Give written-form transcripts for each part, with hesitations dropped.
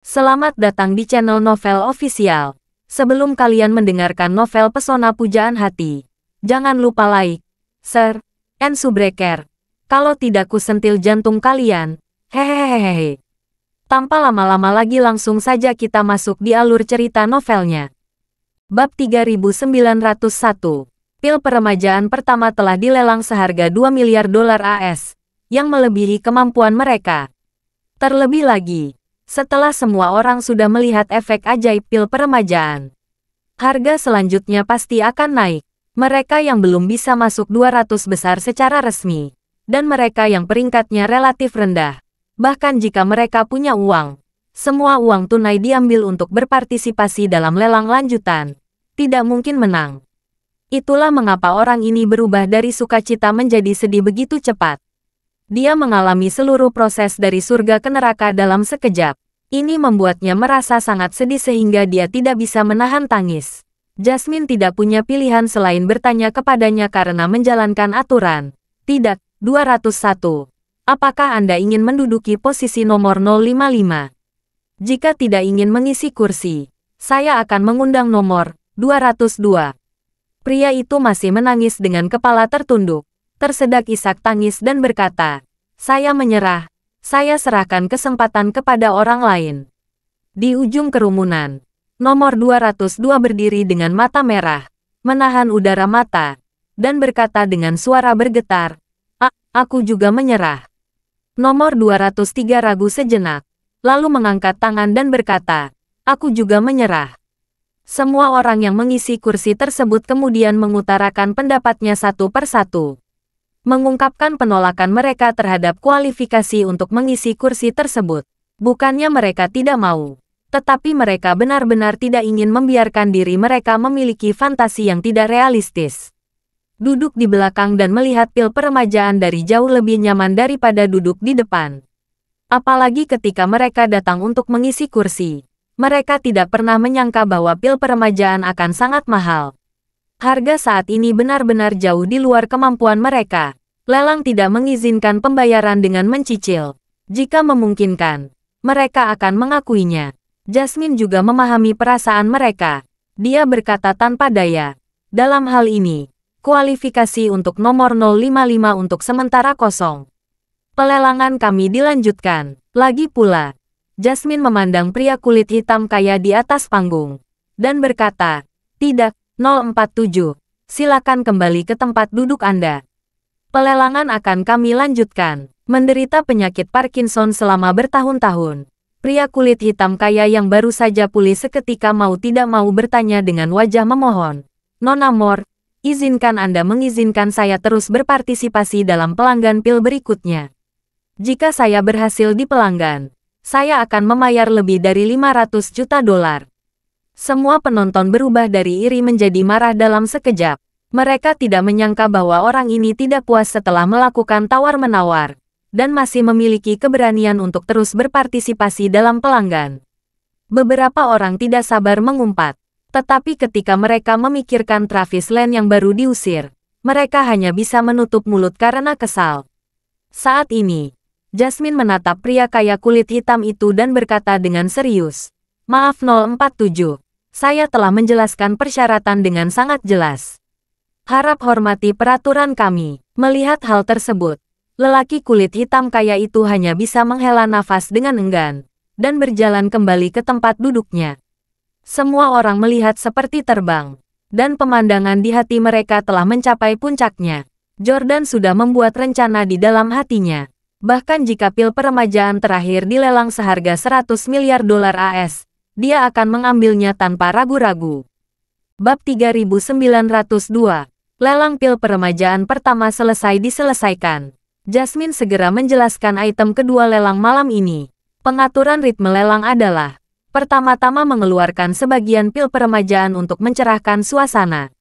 Selamat datang di channel Novel Official. Sebelum kalian mendengarkan novel Pesona Pujaan Hati, jangan lupa like, share, and subscribe. Kalau tidak kusentil jantung kalian. Hehehehe. Tanpa lama-lama lagi langsung saja kita masuk di alur cerita novelnya. Bab 3901. Pil peremajaan pertama telah dilelang seharga 2 miliar dolar AS, yang melebihi kemampuan mereka. Terlebih lagi, setelah semua orang sudah melihat efek ajaib pil peremajaan, harga selanjutnya pasti akan naik. Mereka yang belum bisa masuk 200 besar secara resmi, dan mereka yang peringkatnya relatif rendah, bahkan jika mereka punya uang, semua uang tunai diambil untuk berpartisipasi dalam lelang lanjutan, tidak mungkin menang. Itulah mengapa orang ini berubah dari sukacita menjadi sedih begitu cepat. Dia mengalami seluruh proses dari surga ke neraka dalam sekejap. Ini membuatnya merasa sangat sedih sehingga dia tidak bisa menahan tangis. Jasmine tidak punya pilihan selain bertanya kepadanya karena menjalankan aturan. Tidak, 201. Apakah Anda ingin menduduki posisi nomor 055? Jika tidak ingin mengisi kursi, saya akan mengundang nomor 202. Pria itu masih menangis dengan kepala tertunduk, tersedak isak tangis dan berkata, "Saya menyerah, saya serahkan kesempatan kepada orang lain." Di ujung kerumunan, nomor 202 berdiri dengan mata merah, menahan udara mata, dan berkata dengan suara bergetar, Aku juga menyerah." Nomor 203 ragu sejenak, lalu mengangkat tangan dan berkata, "Aku juga menyerah." Semua orang yang mengisi kursi tersebut kemudian mengutarakan pendapatnya satu persatu, mengungkapkan penolakan mereka terhadap kualifikasi untuk mengisi kursi tersebut. Bukannya mereka tidak mau, tetapi mereka benar-benar tidak ingin membiarkan diri mereka memiliki fantasi yang tidak realistis. Duduk di belakang dan melihat pil peremajaan dari jauh lebih nyaman daripada duduk di depan. Apalagi ketika mereka datang untuk mengisi kursi. Mereka tidak pernah menyangka bahwa pil peremajaan akan sangat mahal. Harga saat ini benar-benar jauh di luar kemampuan mereka. Lelang tidak mengizinkan pembayaran dengan mencicil. Jika memungkinkan, mereka akan mengakuinya. Jasmine juga memahami perasaan mereka. Dia berkata tanpa daya, "Dalam hal ini, kualifikasi untuk nomor 055 untuk sementara kosong. Pelelangan kami dilanjutkan." Lagi pula, Jasmine memandang pria kulit hitam kaya di atas panggung, dan berkata, "Tidak, 047, silakan kembali ke tempat duduk Anda. Pelelangan akan kami lanjutkan." Menderita penyakit Parkinson selama bertahun-tahun, pria kulit hitam kaya yang baru saja pulih seketika mau tidak mau bertanya dengan wajah memohon, "Nona Mor, izinkan Anda mengizinkan saya terus berpartisipasi dalam pelanggan pil berikutnya. Jika saya berhasil di pelanggan, saya akan memayar lebih dari 500 juta dolar." Semua penonton berubah dari iri menjadi marah dalam sekejap. Mereka tidak menyangka bahwa orang ini tidak puas setelah melakukan tawar-menawar, dan masih memiliki keberanian untuk terus berpartisipasi dalam pelanggan. Beberapa orang tidak sabar mengumpat, tetapi ketika mereka memikirkan Travis Lane yang baru diusir, mereka hanya bisa menutup mulut karena kesal. Saat ini, Jasmine menatap pria kaya kulit hitam itu dan berkata dengan serius, "Maaf 047, saya telah menjelaskan persyaratan dengan sangat jelas. Harap hormati peraturan kami." Melihat hal tersebut, lelaki kulit hitam kaya itu hanya bisa menghela nafas dengan enggan, dan berjalan kembali ke tempat duduknya. Semua orang melihat seperti terbang, dan pemandangan di hati mereka telah mencapai puncaknya. Jordan sudah membuat rencana di dalam hatinya. Bahkan jika pil peremajaan terakhir dilelang seharga 100 miliar dolar AS, dia akan mengambilnya tanpa ragu-ragu. Bab 3902. Lelang pil peremajaan pertama selesai diselesaikan. Jasmine segera menjelaskan item kedua lelang malam ini. Pengaturan ritme lelang adalah, pertama-tama mengeluarkan sebagian pil peremajaan untuk mencerahkan suasana.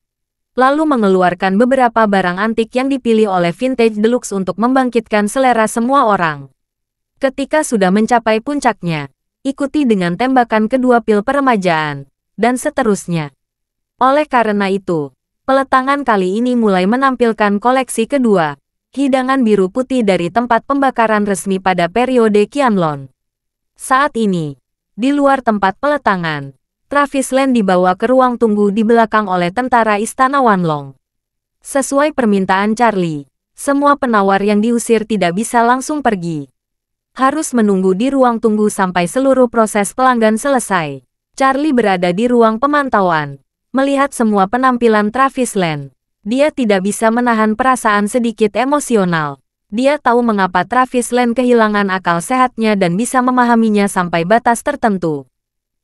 Lalu mengeluarkan beberapa barang antik yang dipilih oleh Vintage Deluxe untuk membangkitkan selera semua orang. Ketika sudah mencapai puncaknya, ikuti dengan tembakan kedua pil peremajaan, dan seterusnya. Oleh karena itu, peletangan kali ini mulai menampilkan koleksi kedua, hidangan biru putih dari tempat pembakaran resmi pada periode Qianlong. Saat ini, Di luar tempat peletangan, Travis Lane dibawa ke ruang tunggu di belakang oleh tentara Istana Wanlong. Sesuai permintaan Charlie, semua penawar yang diusir tidak bisa langsung pergi. Harus menunggu di ruang tunggu sampai seluruh proses pelanggan selesai. Charlie berada di ruang pemantauan, melihat semua penampilan Travis Lane. Dia tidak bisa menahan perasaan sedikit emosional. Dia tahu mengapa Travis Lane kehilangan akal sehatnya dan bisa memahaminya sampai batas tertentu.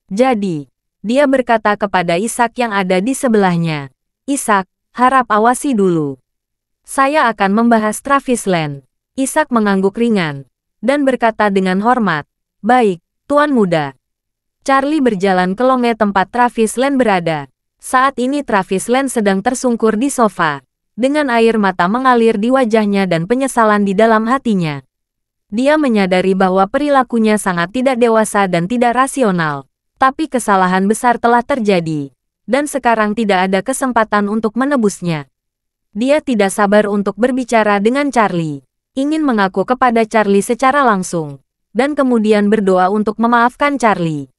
Jadi, dia berkata kepada Isaac yang ada di sebelahnya, "Isaac, harap awasi dulu. Saya akan membahas Travis Lane." Isaac mengangguk ringan dan berkata dengan hormat, "Baik, Tuan Muda." Charlie berjalan ke longe tempat Travis Lane berada. Saat ini Travis Lane sedang tersungkur di sofa, dengan air mata mengalir di wajahnya dan penyesalan di dalam hatinya. Dia menyadari bahwa perilakunya sangat tidak dewasa dan tidak rasional. Tapi kesalahan besar telah terjadi, dan sekarang tidak ada kesempatan untuk menebusnya. Dia tidak sabar untuk berbicara dengan Charlie, ingin mengaku kepada Charlie secara langsung, dan kemudian berdoa untuk memaafkan Charlie.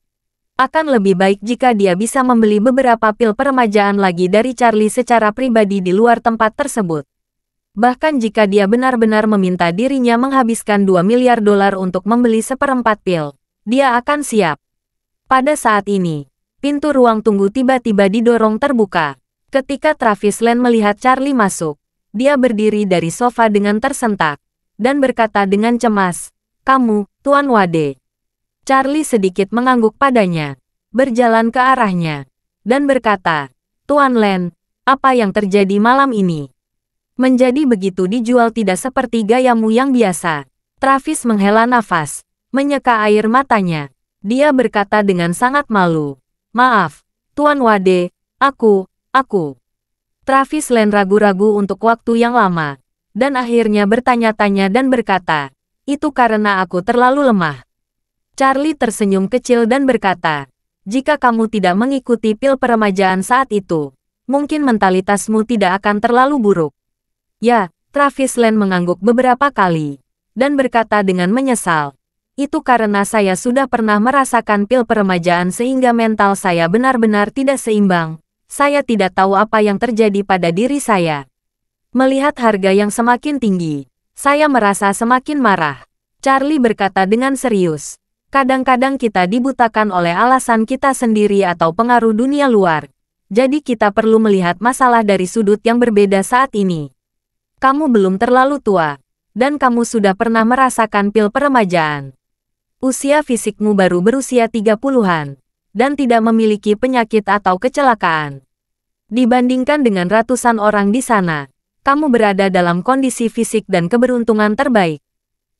Akan lebih baik jika dia bisa membeli beberapa pil peremajaan lagi dari Charlie secara pribadi di luar tempat tersebut. Bahkan jika dia benar-benar meminta dirinya menghabiskan $2 miliar untuk membeli seperempat pil, dia akan siap. Pada saat ini, pintu ruang tunggu tiba-tiba didorong terbuka. Ketika Travis Lane melihat Charlie masuk, dia berdiri dari sofa dengan tersentak, dan berkata dengan cemas, "Kamu, Tuan Wade." Charlie sedikit mengangguk padanya, berjalan ke arahnya, dan berkata, "Tuan Lane, apa yang terjadi malam ini? Menjadi begitu dijual tidak seperti gayamu yang biasa." Travis menghela nafas, menyeka air matanya. Dia berkata dengan sangat malu, "Maaf, Tuan Wade, aku. Travis Lane ragu-ragu untuk waktu yang lama, dan akhirnya bertanya-tanya dan berkata, "Itu karena aku terlalu lemah." Charlie tersenyum kecil dan berkata, "Jika kamu tidak mengikuti pil peremajaan saat itu, mungkin mentalitasmu tidak akan terlalu buruk." Ya, Travis Lane mengangguk beberapa kali, dan berkata dengan menyesal, "Itu karena saya sudah pernah merasakan pil peremajaan sehingga mental saya benar-benar tidak seimbang. Saya tidak tahu apa yang terjadi pada diri saya. Melihat harga yang semakin tinggi, saya merasa semakin marah." Charlie berkata dengan serius, "Kadang-kadang kita dibutakan oleh alasan kita sendiri atau pengaruh dunia luar. Jadi kita perlu melihat masalah dari sudut yang berbeda saat ini. Kamu belum terlalu tua, dan kamu sudah pernah merasakan pil peremajaan. Usia fisikmu baru berusia 30-an, dan tidak memiliki penyakit atau kecelakaan. Dibandingkan dengan ratusan orang di sana, kamu berada dalam kondisi fisik dan keberuntungan terbaik.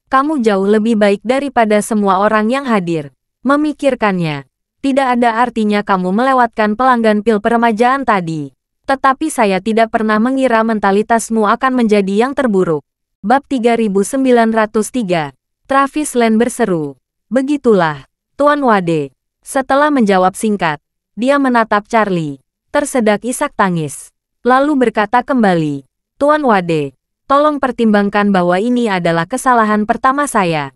Kamu jauh lebih baik daripada semua orang yang hadir. Memikirkannya, tidak ada artinya kamu melewatkan pelanggan pil peremajaan tadi. Tetapi saya tidak pernah mengira mentalitasmu akan menjadi yang terburuk." Bab 3903. Travis Lane berseru, "Begitulah, Tuan Wade." Setelah menjawab singkat, dia menatap Charlie. Tersedak isak tangis. Lalu berkata kembali, "Tuan Wade, tolong pertimbangkan bahwa ini adalah kesalahan pertama saya.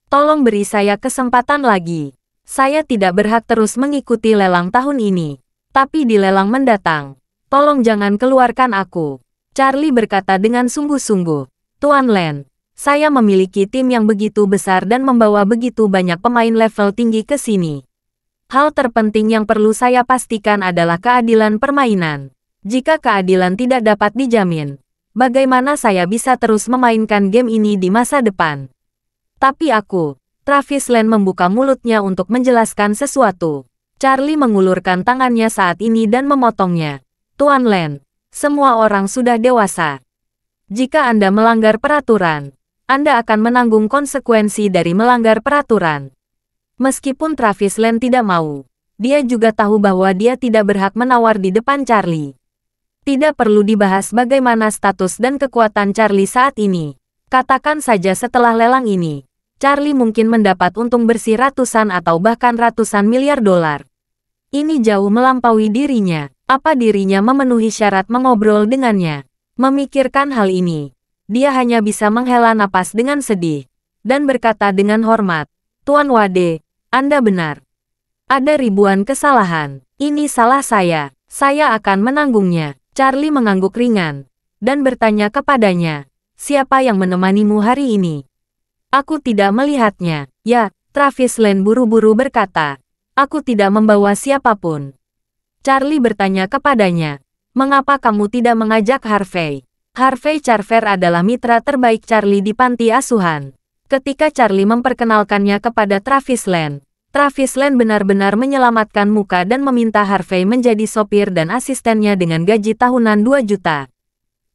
Tolong beri saya kesempatan lagi. Saya tidak berhak terus mengikuti lelang tahun ini. Tapi di lelang mendatang, tolong jangan keluarkan aku." Charlie berkata dengan sungguh-sungguh, "Tuan Lane, saya memiliki tim yang begitu besar dan membawa begitu banyak pemain level tinggi ke sini. Hal terpenting yang perlu saya pastikan adalah keadilan permainan. Jika keadilan tidak dapat dijamin, bagaimana saya bisa terus memainkan game ini di masa depan?" Tapi aku, Travis Lane membuka mulutnya untuk menjelaskan sesuatu. Charlie mengulurkan tangannya saat ini dan memotongnya. "Tuan Lane, semua orang sudah dewasa. Jika Anda melanggar peraturan, Anda akan menanggung konsekuensi dari melanggar peraturan." Meskipun Travis Lane tidak mau, dia juga tahu bahwa dia tidak berhak menawar di depan Charlie. Tidak perlu dibahas bagaimana status dan kekuatan Charlie saat ini. Katakan saja setelah lelang ini, Charlie mungkin mendapat untung bersih ratusan atau bahkan ratusan miliar dolar. Ini jauh melampaui dirinya. Apa dirinya memenuhi syarat mengobrol dengannya? Memikirkan hal ini, dia hanya bisa menghela napas dengan sedih, dan berkata dengan hormat, "Tuan Wade, Anda benar. Ada ribuan kesalahan. Ini salah saya. Saya akan menanggungnya. Charlie mengangguk ringan dan bertanya kepadanya, siapa yang menemanimu hari ini? Aku tidak melihatnya. Ya, Travis Lane buru-buru berkata. Aku tidak membawa siapapun. Charlie bertanya kepadanya, mengapa kamu tidak mengajak Harvey? Harvey Carver adalah mitra terbaik Charlie di panti asuhan. Ketika Charlie memperkenalkannya kepada Travis Lane benar-benar menyelamatkan muka dan meminta Harvey menjadi sopir dan asistennya dengan gaji tahunan 2 juta.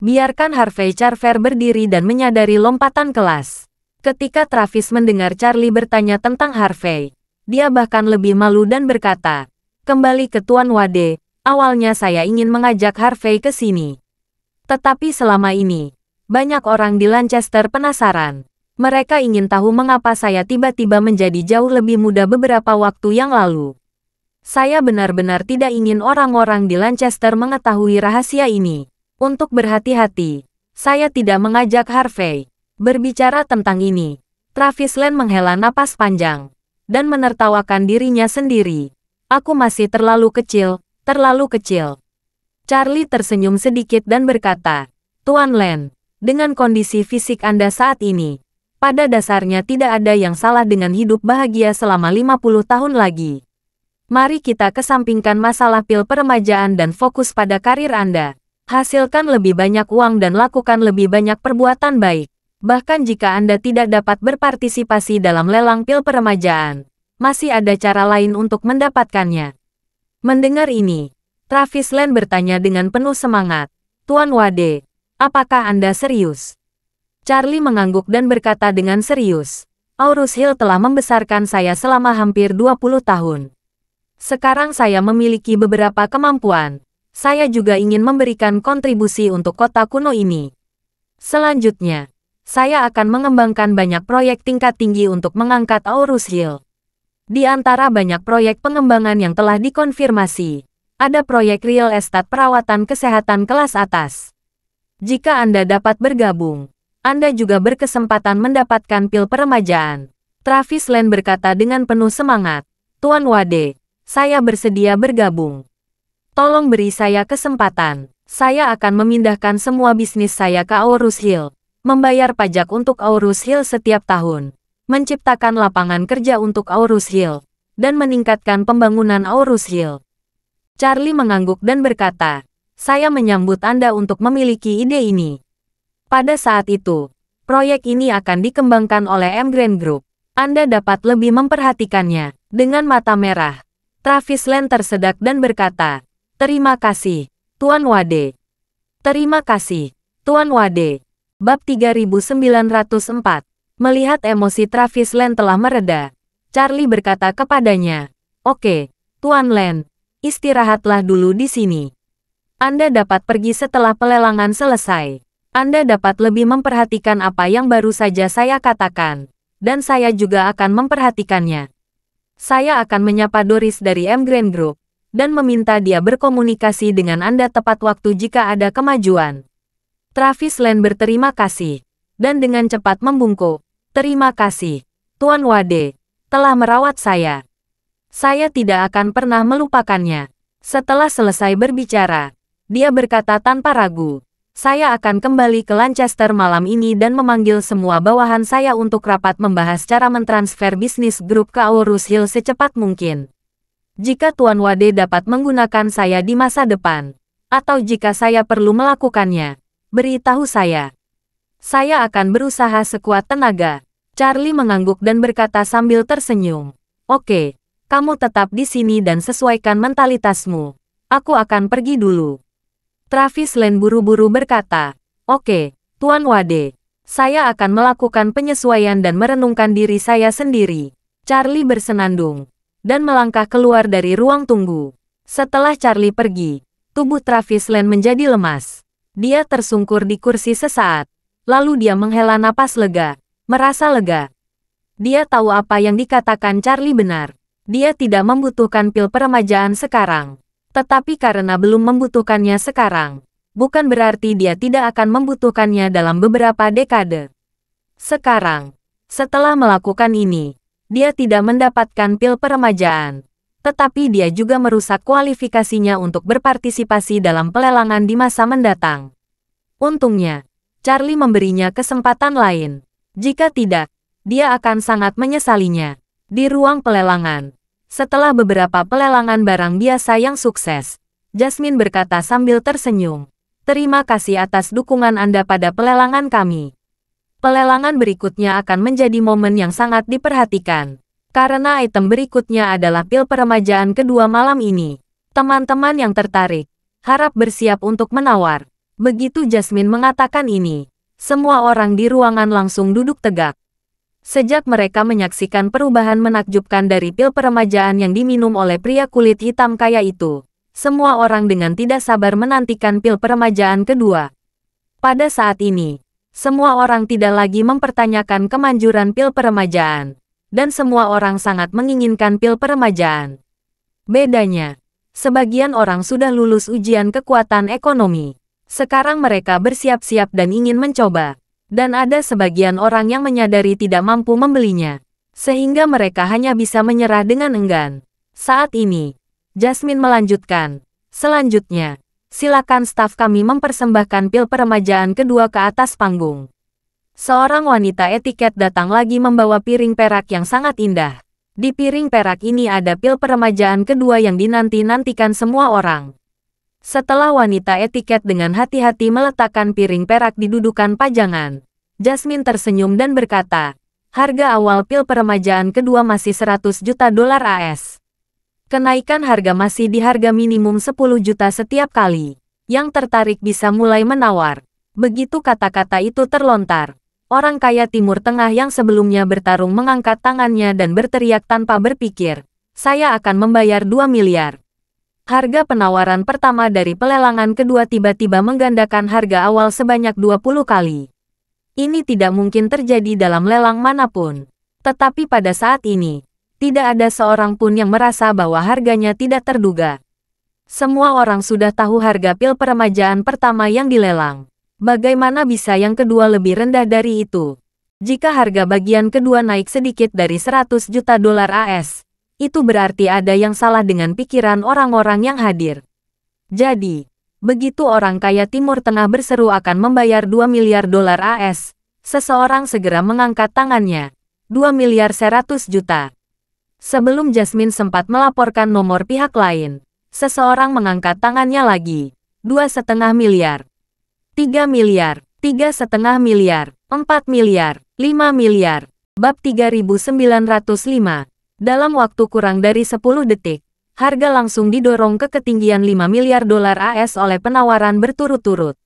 Biarkan Harvey Carver berdiri dan menyadari lompatan kelas. Ketika Travis mendengar Charlie bertanya tentang Harvey, dia bahkan lebih malu dan berkata, kembali ke Tuan Wade, awalnya saya ingin mengajak Harvey ke sini. Tetapi selama ini, banyak orang di Lancaster penasaran. Mereka ingin tahu mengapa saya tiba-tiba menjadi jauh lebih muda beberapa waktu yang lalu. Saya benar-benar tidak ingin orang-orang di Lancaster mengetahui rahasia ini. Untuk berhati-hati, saya tidak mengajak Harvey. Berbicara tentang ini, Travis Lane menghela napas panjang dan menertawakan dirinya sendiri. Aku masih terlalu kecil, terlalu kecil. Charlie tersenyum sedikit dan berkata, Tuan Lane, dengan kondisi fisik Anda saat ini, pada dasarnya tidak ada yang salah dengan hidup bahagia selama 50 tahun lagi. Mari kita kesampingkan masalah pil peremajaan dan fokus pada karir Anda. Hasilkan lebih banyak uang dan lakukan lebih banyak perbuatan baik. Bahkan jika Anda tidak dapat berpartisipasi dalam lelang pil peremajaan, masih ada cara lain untuk mendapatkannya. Mendengar ini, Travis Lane bertanya dengan penuh semangat, Tuan Wade, apakah Anda serius? Charlie mengangguk dan berkata dengan serius, Aurus Hill telah membesarkan saya selama hampir 20 tahun. Sekarang saya memiliki beberapa kemampuan. Saya juga ingin memberikan kontribusi untuk kota kuno ini. Selanjutnya, saya akan mengembangkan banyak proyek tingkat tinggi untuk mengangkat Aurus Hill. Di antara banyak proyek pengembangan yang telah dikonfirmasi, ada proyek real estate perawatan kesehatan kelas atas. Jika Anda dapat bergabung, Anda juga berkesempatan mendapatkan pil peremajaan. Travis Lane berkata dengan penuh semangat, Tuan Wade, saya bersedia bergabung. Tolong beri saya kesempatan. Saya akan memindahkan semua bisnis saya ke Aurus Hill. Membayar pajak untuk Aurus Hill setiap tahun, menciptakan lapangan kerja untuk Aurus Hill, dan meningkatkan pembangunan Aurus Hill. Charlie mengangguk dan berkata, saya menyambut Anda untuk memiliki ide ini. Pada saat itu, proyek ini akan dikembangkan oleh M Grand Group. Anda dapat lebih memperhatikannya. Dengan mata merah, Travis Lane tersedak dan berkata, terima kasih, Tuan Wade. Terima kasih, Tuan Wade. Bab 3904. Melihat emosi Travis Lane telah mereda, Charlie berkata kepadanya, oke, Tuan Lane, istirahatlah dulu di sini. Anda dapat pergi setelah pelelangan selesai. Anda dapat lebih memperhatikan apa yang baru saja saya katakan, dan saya juga akan memperhatikannya. Saya akan menyapa Doris dari M Grand Group, dan meminta dia berkomunikasi dengan Anda tepat waktu jika ada kemajuan. Travis Lane berterima kasih, dan dengan cepat membungkuk, terima kasih, Tuan Wade, telah merawat saya. Saya tidak akan pernah melupakannya. Setelah selesai berbicara, dia berkata tanpa ragu, saya akan kembali ke Lancaster malam ini dan memanggil semua bawahan saya untuk rapat membahas cara mentransfer bisnis grup ke Aurus Hill secepat mungkin. Jika Tuan Wade dapat menggunakan saya di masa depan, atau jika saya perlu melakukannya, beritahu saya. Saya akan berusaha sekuat tenaga. Charlie mengangguk dan berkata sambil tersenyum. Oke, kamu tetap di sini dan sesuaikan mentalitasmu. Aku akan pergi dulu. Travis Lane buru-buru berkata, oke, Tuan Wade. Saya akan melakukan penyesuaian dan merenungkan diri saya sendiri. Charlie bersenandung dan melangkah keluar dari ruang tunggu. Setelah Charlie pergi, tubuh Travis Lane menjadi lemas. Dia tersungkur di kursi sesaat, lalu dia menghela napas lega, merasa lega. Dia tahu apa yang dikatakan Charlie benar. Dia tidak membutuhkan pil peremajaan sekarang. Tetapi karena belum membutuhkannya sekarang, bukan berarti dia tidak akan membutuhkannya dalam beberapa dekade. Sekarang, setelah melakukan ini, dia tidak mendapatkan pil peremajaan. tetapi dia juga merusak kualifikasinya untuk berpartisipasi dalam pelelangan di masa mendatang. Untungnya, Charlie memberinya kesempatan lain. Jika tidak, dia akan sangat menyesalinya. Di ruang pelelangan, setelah beberapa pelelangan barang biasa yang sukses, Jasmine berkata sambil tersenyum, "Terima kasih atas dukungan Anda pada pelelangan kami. Pelelangan berikutnya akan menjadi momen yang sangat diperhatikan, karena item berikutnya adalah pil peremajaan kedua malam ini. Teman-teman yang tertarik, harap bersiap untuk menawar." Begitu Jasmine mengatakan ini, semua orang di ruangan langsung duduk tegak. Sejak mereka menyaksikan perubahan menakjubkan dari pil peremajaan yang diminum oleh pria kulit hitam kaya itu, semua orang dengan tidak sabar menantikan pil peremajaan kedua. Pada saat ini, semua orang tidak lagi mempertanyakan kemanjuran pil peremajaan, dan semua orang sangat menginginkan pil peremajaan. Bedanya, sebagian orang sudah lulus ujian kekuatan ekonomi. Sekarang mereka bersiap-siap dan ingin mencoba. Dan ada sebagian orang yang menyadari tidak mampu membelinya, sehingga mereka hanya bisa menyerah dengan enggan. Saat ini, Jasmine melanjutkan, "Selanjutnya, silakan staf kami mempersembahkan pil peremajaan kedua ke atas panggung." Seorang wanita etiket datang lagi membawa piring perak yang sangat indah. Di piring perak ini ada pil peremajaan kedua yang dinanti-nantikan semua orang. Setelah wanita etiket dengan hati-hati meletakkan piring perak di dudukan pajangan, Jasmine tersenyum dan berkata, "Harga awal pil peremajaan kedua masih 100 juta dolar AS. Kenaikan harga masih di harga minimum 10 juta setiap kali. Yang tertarik bisa mulai menawar." Begitu kata-kata itu terlontar, orang kaya Timur Tengah yang sebelumnya bertarung mengangkat tangannya dan berteriak tanpa berpikir, "Saya akan membayar 2 miliar." Harga penawaran pertama dari pelelangan kedua tiba-tiba menggandakan harga awal sebanyak 20 kali. Ini tidak mungkin terjadi dalam lelang manapun. Tetapi pada saat ini, tidak ada seorang pun yang merasa bahwa harganya tidak terduga. Semua orang sudah tahu harga pil peremajaan pertama yang dilelang. Bagaimana bisa yang kedua lebih rendah dari itu? Jika harga bagian kedua naik sedikit dari 100 juta dolar AS, itu berarti ada yang salah dengan pikiran orang-orang yang hadir. Jadi, begitu orang kaya Timur Tengah berseru akan membayar 2 miliar dolar AS, seseorang segera mengangkat tangannya. 2 miliar 100 juta. Sebelum Jasmine sempat melaporkan nomor pihak lain, seseorang mengangkat tangannya lagi. 2,5 miliar. 3 miliar. 3,5 miliar. 4 miliar. 5 miliar. Bab 3905. Dalam waktu kurang dari 10 detik, harga langsung didorong ke ketinggian 5 miliar dolar AS oleh penawaran berturut-turut.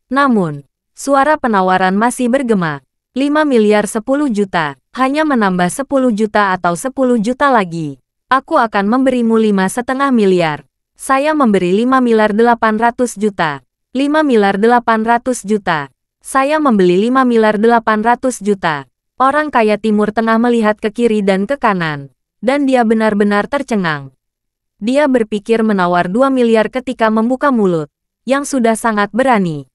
Namun, suara penawaran masih bergema. 5 miliar 10 juta, hanya menambah 10 juta atau 10 juta lagi. Aku akan memberimu 5,5 miliar. Saya memberi 5 miliar 800 juta. 5 miliar 800 juta. Saya membeli 5 miliar 800 juta. Orang kaya Timur Tengah melihat ke kiri dan ke kanan, dan dia benar-benar tercengang. Dia berpikir menawar 2 miliar ketika membuka mulut, yang sudah sangat berani.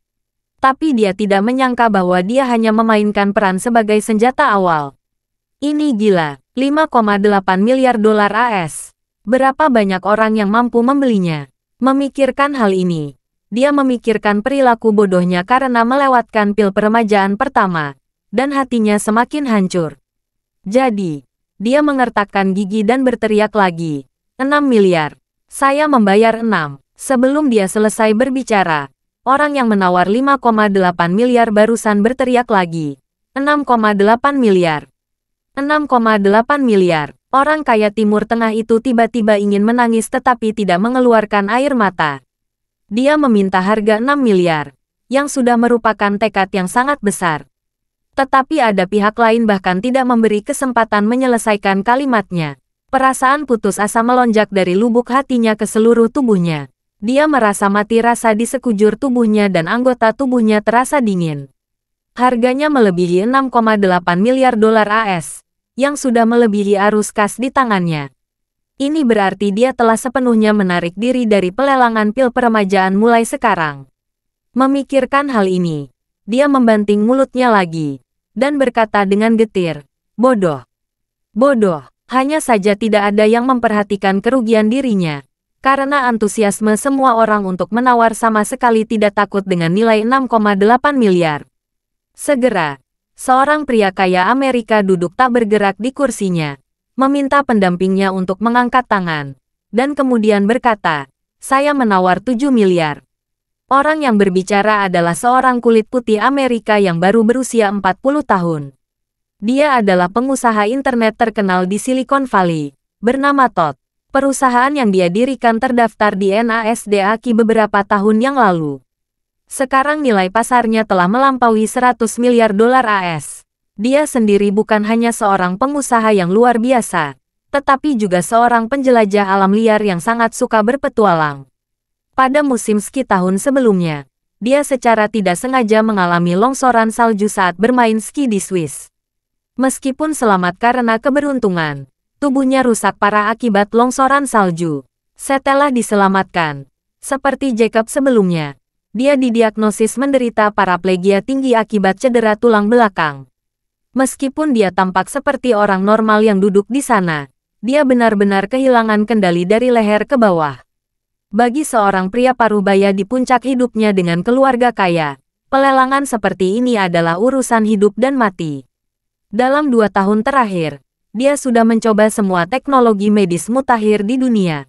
Tapi dia tidak menyangka bahwa dia hanya memainkan peran sebagai senjata awal. Ini gila, 5,8 miliar dolar AS. Berapa banyak orang yang mampu membelinya? Memikirkan hal ini, dia memikirkan perilaku bodohnya karena melewatkan pil peremajaan pertama, dan hatinya semakin hancur. Jadi, dia mengertakkan gigi dan berteriak lagi, 6 miliar. Saya membayar 6. Sebelum dia selesai berbicara, orang yang menawar 5,8 miliar barusan berteriak lagi, 6,8 miliar. 6,8 miliar. Orang kaya Timur Tengah itu tiba-tiba ingin menangis tetapi tidak mengeluarkan air mata. Dia meminta harga 6 miliar, yang sudah merupakan tekad yang sangat besar. Tetapi ada pihak lain bahkan tidak memberi kesempatan menyelesaikan kalimatnya. Perasaan putus asa melonjak dari lubuk hatinya ke seluruh tubuhnya. Dia merasa mati rasa di sekujur tubuhnya dan anggota tubuhnya terasa dingin. Harganya melebihi 6,8 miliar dolar AS, yang sudah melebihi arus kas di tangannya. Ini berarti dia telah sepenuhnya menarik diri dari pelelangan pil peremajaan mulai sekarang. Memikirkan hal ini, dia membanting mulutnya lagi, dan berkata dengan getir, "Bodoh. Bodoh. Hanya saja tidak ada yang memperhatikan kerugian dirinya. Karena antusiasme semua orang untuk menawar sama sekali tidak takut dengan nilai 6,8 miliar. Segera, seorang pria kaya Amerika duduk tak bergerak di kursinya, meminta pendampingnya untuk mengangkat tangan, dan kemudian berkata, "Saya menawar 7 miliar. Orang yang berbicara adalah seorang kulit putih Amerika yang baru berusia 40 tahun. Dia adalah pengusaha internet terkenal di Silicon Valley, bernama Todd. Perusahaan yang dia dirikan terdaftar di NASDAQ beberapa tahun yang lalu. Sekarang nilai pasarnya telah melampaui 100 miliar dolar AS. Dia sendiri bukan hanya seorang pengusaha yang luar biasa, tetapi juga seorang penjelajah alam liar yang sangat suka berpetualang. Pada musim ski tahun sebelumnya, dia secara tidak sengaja mengalami longsoran salju saat bermain ski di Swiss. Meskipun selamat karena keberuntungan, tubuhnya rusak parah akibat longsoran salju. Setelah diselamatkan, seperti Jacob sebelumnya, dia didiagnosis menderita paraplegia tinggi akibat cedera tulang belakang. Meskipun dia tampak seperti orang normal yang duduk di sana, dia benar-benar kehilangan kendali dari leher ke bawah. Bagi seorang pria parubaya di puncak hidupnya dengan keluarga kaya, pelelangan seperti ini adalah urusan hidup dan mati. Dalam 2 tahun terakhir, dia sudah mencoba semua teknologi medis mutakhir di dunia.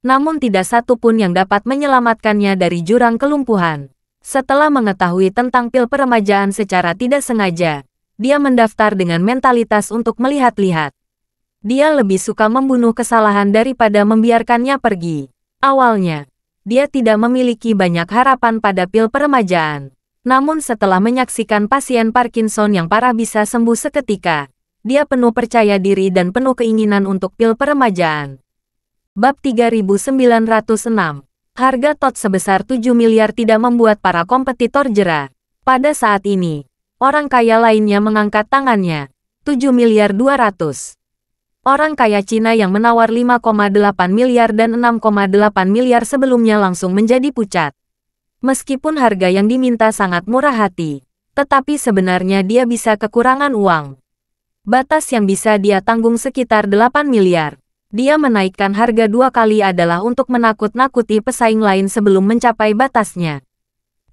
Namun tidak satu pun yang dapat menyelamatkannya dari jurang kelumpuhan. Setelah mengetahui tentang pil peremajaan secara tidak sengaja, dia mendaftar dengan mentalitas untuk melihat-lihat. Dia lebih suka membunuh kesalahan daripada membiarkannya pergi. Awalnya, dia tidak memiliki banyak harapan pada pil peremajaan. Namun setelah menyaksikan pasien Parkinson yang parah bisa sembuh seketika, dia penuh percaya diri dan penuh keinginan untuk pil peremajaan. Bab 3906. Harga Todd sebesar 7 miliar tidak membuat para kompetitor jera. Pada saat ini, orang kaya lainnya mengangkat tangannya. 7 miliar 200. Orang kaya Cina yang menawar 5,8 miliar dan 6,8 miliar sebelumnya langsung menjadi pucat. Meskipun harga yang diminta sangat murah hati, tetapi sebenarnya dia bisa kekurangan uang. Batas yang bisa dia tanggung sekitar 8 miliar. Dia menaikkan harga 2 kali adalah untuk menakut-nakuti pesaing lain sebelum mencapai batasnya.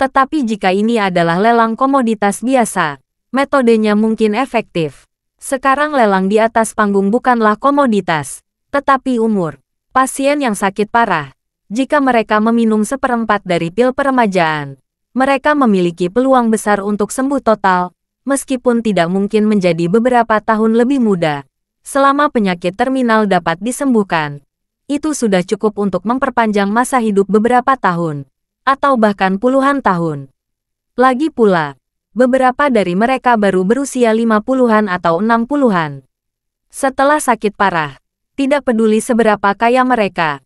Tetapi jika ini adalah lelang komoditas biasa, metodenya mungkin efektif. Sekarang lelang di atas panggung bukanlah komoditas, tetapi umur. Pasien yang sakit parah, jika mereka meminum 1/4 dari pil peremajaan, mereka memiliki peluang besar untuk sembuh total, meskipun tidak mungkin menjadi beberapa tahun lebih muda. Selama penyakit terminal dapat disembuhkan, itu sudah cukup untuk memperpanjang masa hidup beberapa tahun, atau bahkan puluhan tahun. Lagi pula, beberapa dari mereka baru berusia 50-an atau 60-an. Setelah sakit parah, tidak peduli seberapa kaya mereka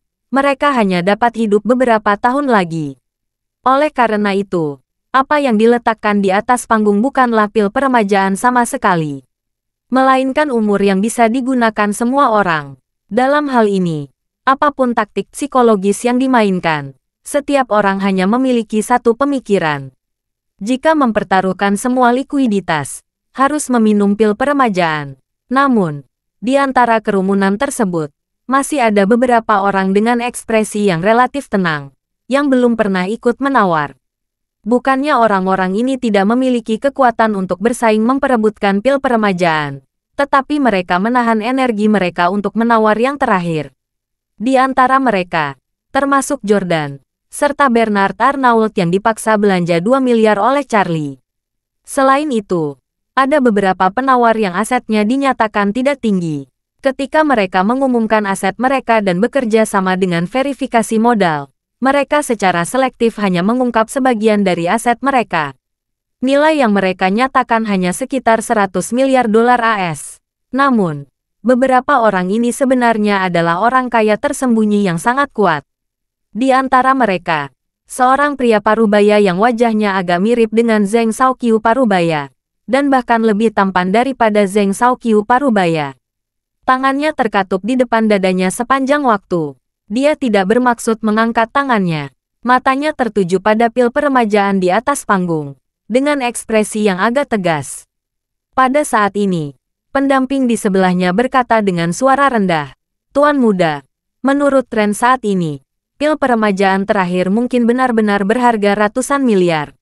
hanya dapat hidup beberapa tahun lagi. Oleh karena itu, apa yang diletakkan di atas panggung bukanlah pil peremajaan sama sekali, melainkan umur yang bisa digunakan semua orang. Dalam hal ini, apapun taktik psikologis yang dimainkan, setiap orang hanya memiliki satu pemikiran. Jika mempertaruhkan semua likuiditas, harus meminum pil peremajaan. Namun, di antara kerumunan tersebut, masih ada beberapa orang dengan ekspresi yang relatif tenang, yang belum pernah ikut menawar. Bukannya orang-orang ini tidak memiliki kekuatan untuk bersaing memperebutkan pil peremajaan, tetapi mereka menahan energi mereka untuk menawar yang terakhir. Di antara mereka, termasuk Jordan, serta Bernard Arnault yang dipaksa belanja 2 miliar oleh Charlie. Selain itu, ada beberapa penawar yang asetnya dinyatakan tidak tinggi. Ketika mereka mengumumkan aset mereka dan bekerja sama dengan verifikasi modal, mereka secara selektif hanya mengungkap sebagian dari aset mereka. Nilai yang mereka nyatakan hanya sekitar 100 miliar dolar AS. Namun, beberapa orang ini sebenarnya adalah orang kaya tersembunyi yang sangat kuat. Di antara mereka, seorang pria parubaya yang wajahnya agak mirip dengan Zheng Shaoqiu parubaya, dan bahkan lebih tampan daripada Zheng Shaoqiu parubaya. Tangannya terkatup di depan dadanya sepanjang waktu. Dia tidak bermaksud mengangkat tangannya. Matanya tertuju pada pil peremajaan di atas panggung, dengan ekspresi yang agak tegas. Pada saat ini, Pendamping di sebelahnya berkata dengan suara rendah. Tuan muda, menurut tren saat ini, pil peremajaan terakhir mungkin benar-benar berharga ratusan miliar.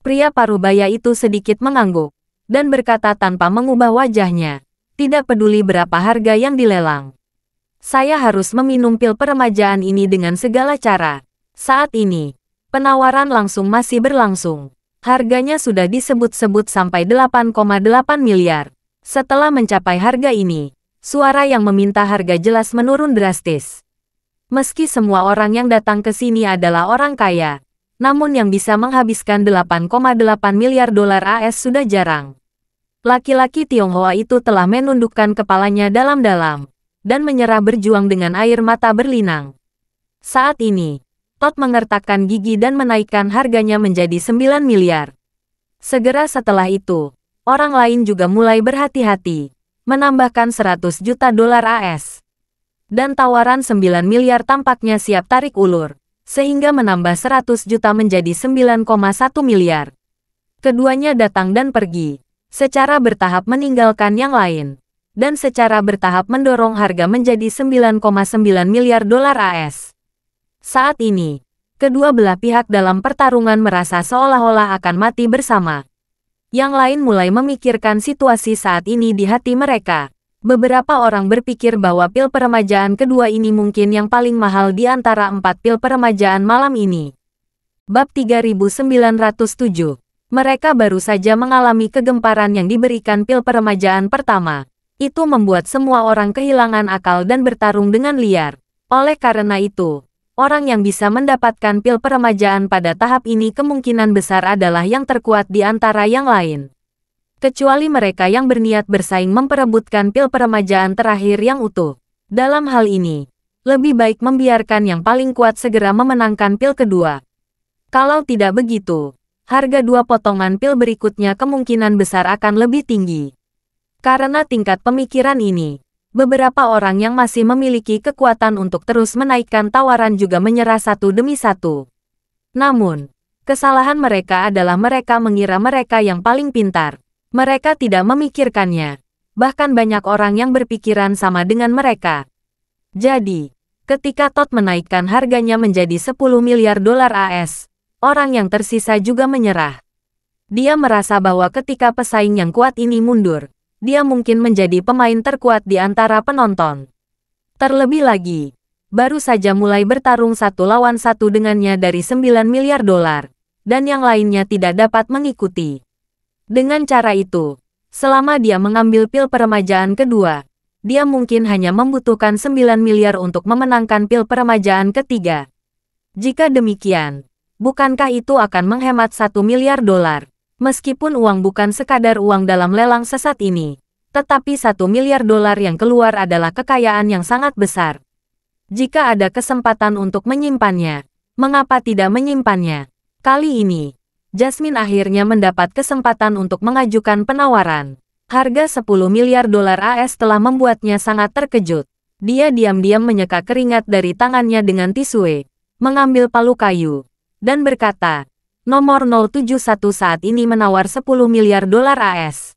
Pria parubaya itu sedikit mengangguk, dan berkata tanpa mengubah wajahnya, tidak peduli berapa harga yang dilelang. Saya harus meminum pil peremajaan ini dengan segala cara. Saat ini, penawaran langsung masih berlangsung. Harganya sudah disebut-sebut sampai 8,8 miliar. Setelah mencapai harga ini, suara yang meminta harga jelas menurun drastis. Meski semua orang yang datang ke sini adalah orang kaya, namun yang bisa menghabiskan 8,8 miliar dolar AS sudah jarang. Laki-laki Tionghoa itu telah menundukkan kepalanya dalam-dalam, dan menyerah berjuang dengan air mata berlinang. Saat ini, Todd mengertakkan gigi dan menaikkan harganya menjadi 9 miliar. Segera setelah itu, orang lain juga mulai berhati-hati, menambahkan 100 juta dolar AS. Dan tawaran 9 miliar tampaknya siap tarik ulur, sehingga menambah 100 juta menjadi 9,1 miliar. Keduanya datang dan pergi, secara bertahap meninggalkan yang lain, dan secara bertahap mendorong harga menjadi 9,9 miliar dolar AS. Saat ini, kedua belah pihak dalam pertarungan merasa seolah-olah akan mati bersama. Yang lain mulai memikirkan situasi saat ini di hati mereka. Beberapa orang berpikir bahwa pil peremajaan kedua ini mungkin yang paling mahal di antara 4 pil peremajaan malam ini. Bab 3907. Mereka baru saja mengalami kegemparan yang diberikan pil peremajaan pertama. Itu membuat semua orang kehilangan akal dan bertarung dengan liar. Oleh karena itu, orang yang bisa mendapatkan pil peremajaan pada tahap ini kemungkinan besar adalah yang terkuat di antara yang lain. Kecuali mereka yang berniat bersaing memperebutkan pil peremajaan terakhir yang utuh. Dalam hal ini, lebih baik membiarkan yang paling kuat segera memenangkan pil kedua. Kalau tidak begitu, harga 2 potongan pil berikutnya kemungkinan besar akan lebih tinggi. Karena tingkat pemikiran ini, beberapa orang yang masih memiliki kekuatan untuk terus menaikkan tawaran juga menyerah satu demi satu. Namun, kesalahan mereka adalah mereka mengira mereka yang paling pintar. Mereka tidak memikirkannya. Bahkan banyak orang yang berpikiran sama dengan mereka. Jadi, ketika Todd menaikkan harganya menjadi 10 miliar dolar AS, orang yang tersisa juga menyerah. Dia merasa bahwa ketika pesaing yang kuat ini mundur, dia mungkin menjadi pemain terkuat di antara penonton. Terlebih lagi, baru saja mulai bertarung 1 lawan 1 dengannya dari 9 miliar dolar, dan yang lainnya tidak dapat mengikuti. Dengan cara itu, selama dia mengambil pil peremajaan kedua, dia mungkin hanya membutuhkan 9 miliar untuk memenangkan pil peremajaan ketiga. Jika demikian, bukankah itu akan menghemat 1 miliar dolar? Meskipun uang bukan sekadar uang dalam lelang sesat ini, tetapi 1 miliar dolar yang keluar adalah kekayaan yang sangat besar. Jika ada kesempatan untuk menyimpannya, mengapa tidak menyimpannya? Kali ini, Jasmine akhirnya mendapat kesempatan untuk mengajukan penawaran. Harga 10 miliar dolar AS telah membuatnya sangat terkejut. Dia diam-diam menyeka keringat dari tangannya dengan tisu, mengambil palu kayu, dan berkata, Nomor 071 saat ini menawar 10 miliar dolar AS.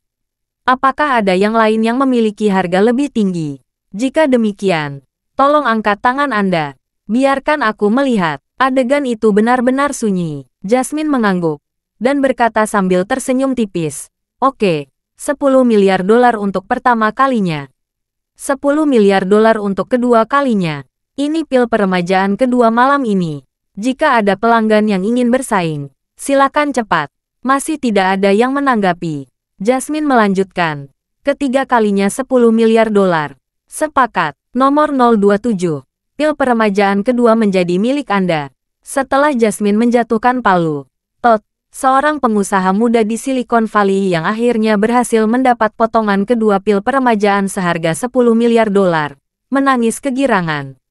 Apakah ada yang lain yang memiliki harga lebih tinggi? Jika demikian, tolong angkat tangan Anda. Biarkan aku melihat. Adegan itu benar-benar sunyi. Jasmine mengangguk, dan berkata sambil tersenyum tipis. Oke, 10 miliar dolar untuk pertama kalinya. 10 miliar dolar untuk kedua kalinya. Ini pil peremajaan kedua malam ini. Jika ada pelanggan yang ingin bersaing, silakan cepat. Masih tidak ada yang menanggapi. Jasmine melanjutkan. Ketiga kalinya 10 miliar dolar. Sepakat. Nomor 027. Pil peremajaan kedua menjadi milik Anda. Setelah Jasmine menjatuhkan palu, Todd, seorang pengusaha muda di Silicon Valley yang akhirnya berhasil mendapat potongan kedua pil peremajaan seharga 10 miliar dolar, menangis kegirangan.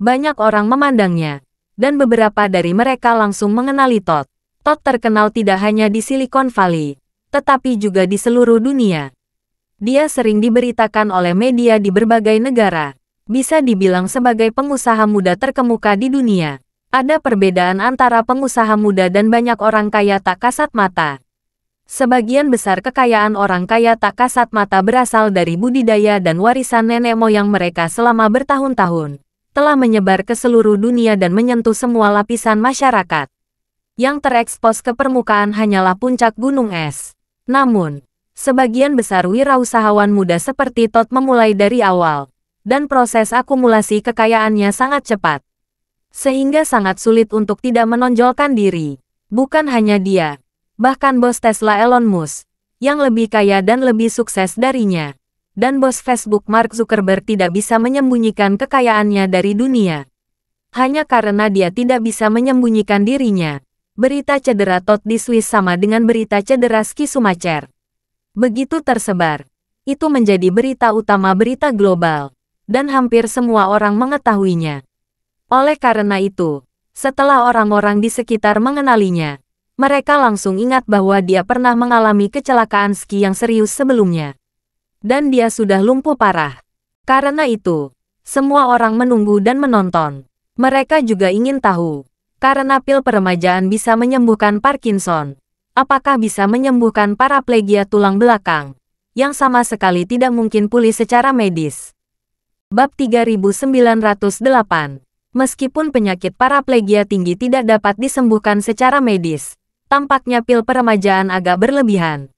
Banyak orang memandangnya, dan beberapa dari mereka langsung mengenali Todd. Todd terkenal tidak hanya di Silicon Valley, tetapi juga di seluruh dunia. Dia sering diberitakan oleh media di berbagai negara. Bisa dibilang sebagai pengusaha muda terkemuka di dunia. Ada perbedaan antara pengusaha muda dan banyak orang kaya tak kasat mata. Sebagian besar kekayaan orang kaya tak kasat mata berasal dari budidaya dan warisan nenek moyang mereka selama bertahun-tahun, telah menyebar ke seluruh dunia dan menyentuh semua lapisan masyarakat. Yang terekspos ke permukaan hanyalah puncak gunung es. Namun, sebagian besar wirausahawan muda seperti Todd memulai dari awal, dan proses akumulasi kekayaannya sangat cepat. Sehingga sangat sulit untuk tidak menonjolkan diri. Bukan hanya dia. Bahkan bos Tesla Elon Musk, yang lebih kaya dan lebih sukses darinya, dan bos Facebook Mark Zuckerberg tidak bisa menyembunyikan kekayaannya dari dunia. Hanya karena dia tidak bisa menyembunyikan dirinya. Berita cedera Todd di Swiss sama dengan berita cedera Ski Schumacher. Begitu tersebar, itu menjadi berita utama berita global, dan hampir semua orang mengetahuinya. Oleh karena itu, setelah orang-orang di sekitar mengenalinya, mereka langsung ingat bahwa dia pernah mengalami kecelakaan ski yang serius sebelumnya. Dan dia sudah lumpuh parah. Karena itu, semua orang menunggu dan menonton. Mereka juga ingin tahu, karena pil peremajaan bisa menyembuhkan Parkinson, apakah bisa menyembuhkan paraplegia tulang belakang, yang sama sekali tidak mungkin pulih secara medis. Bab 3908. Meskipun penyakit paraplegia tinggi tidak dapat disembuhkan secara medis, tampaknya pil peremajaan agak berlebihan.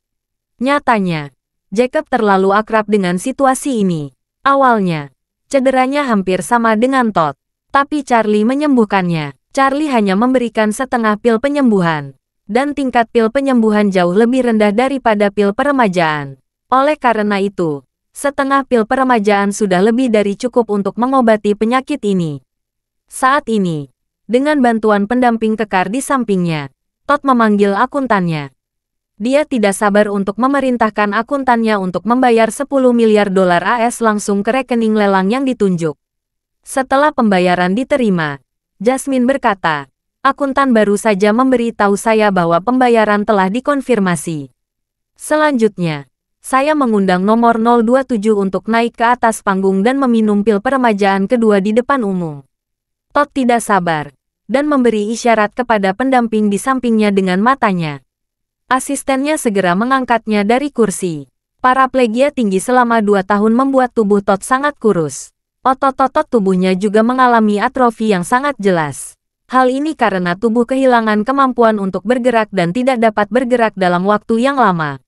Nyatanya, Jacob terlalu akrab dengan situasi ini. Awalnya, cederanya hampir sama dengan Todd, tapi Charlie menyembuhkannya. Charlie hanya memberikan setengah pil penyembuhan, dan tingkat pil penyembuhan jauh lebih rendah daripada pil peremajaan. Oleh karena itu, setengah pil peremajaan sudah lebih dari cukup untuk mengobati penyakit ini. Saat ini, dengan bantuan pendamping kekar di sampingnya, Todd memanggil akuntannya. Dia tidak sabar untuk memerintahkan akuntannya untuk membayar 10 miliar dolar AS langsung ke rekening lelang yang ditunjuk. Setelah pembayaran diterima, Jasmine berkata, akuntan baru saja memberi tahu saya bahwa pembayaran telah dikonfirmasi. Selanjutnya, saya mengundang nomor 027 untuk naik ke atas panggung dan meminum pil peremajaan kedua di depan umum. Todd tidak sabar, dan memberi isyarat kepada pendamping di sampingnya dengan matanya. Asistennya segera mengangkatnya dari kursi. Paraplegia tinggi selama 2 tahun membuat tubuh Todd sangat kurus. Otot-otot tubuhnya juga mengalami atrofi yang sangat jelas. Hal ini karena tubuh kehilangan kemampuan untuk bergerak dan tidak dapat bergerak dalam waktu yang lama.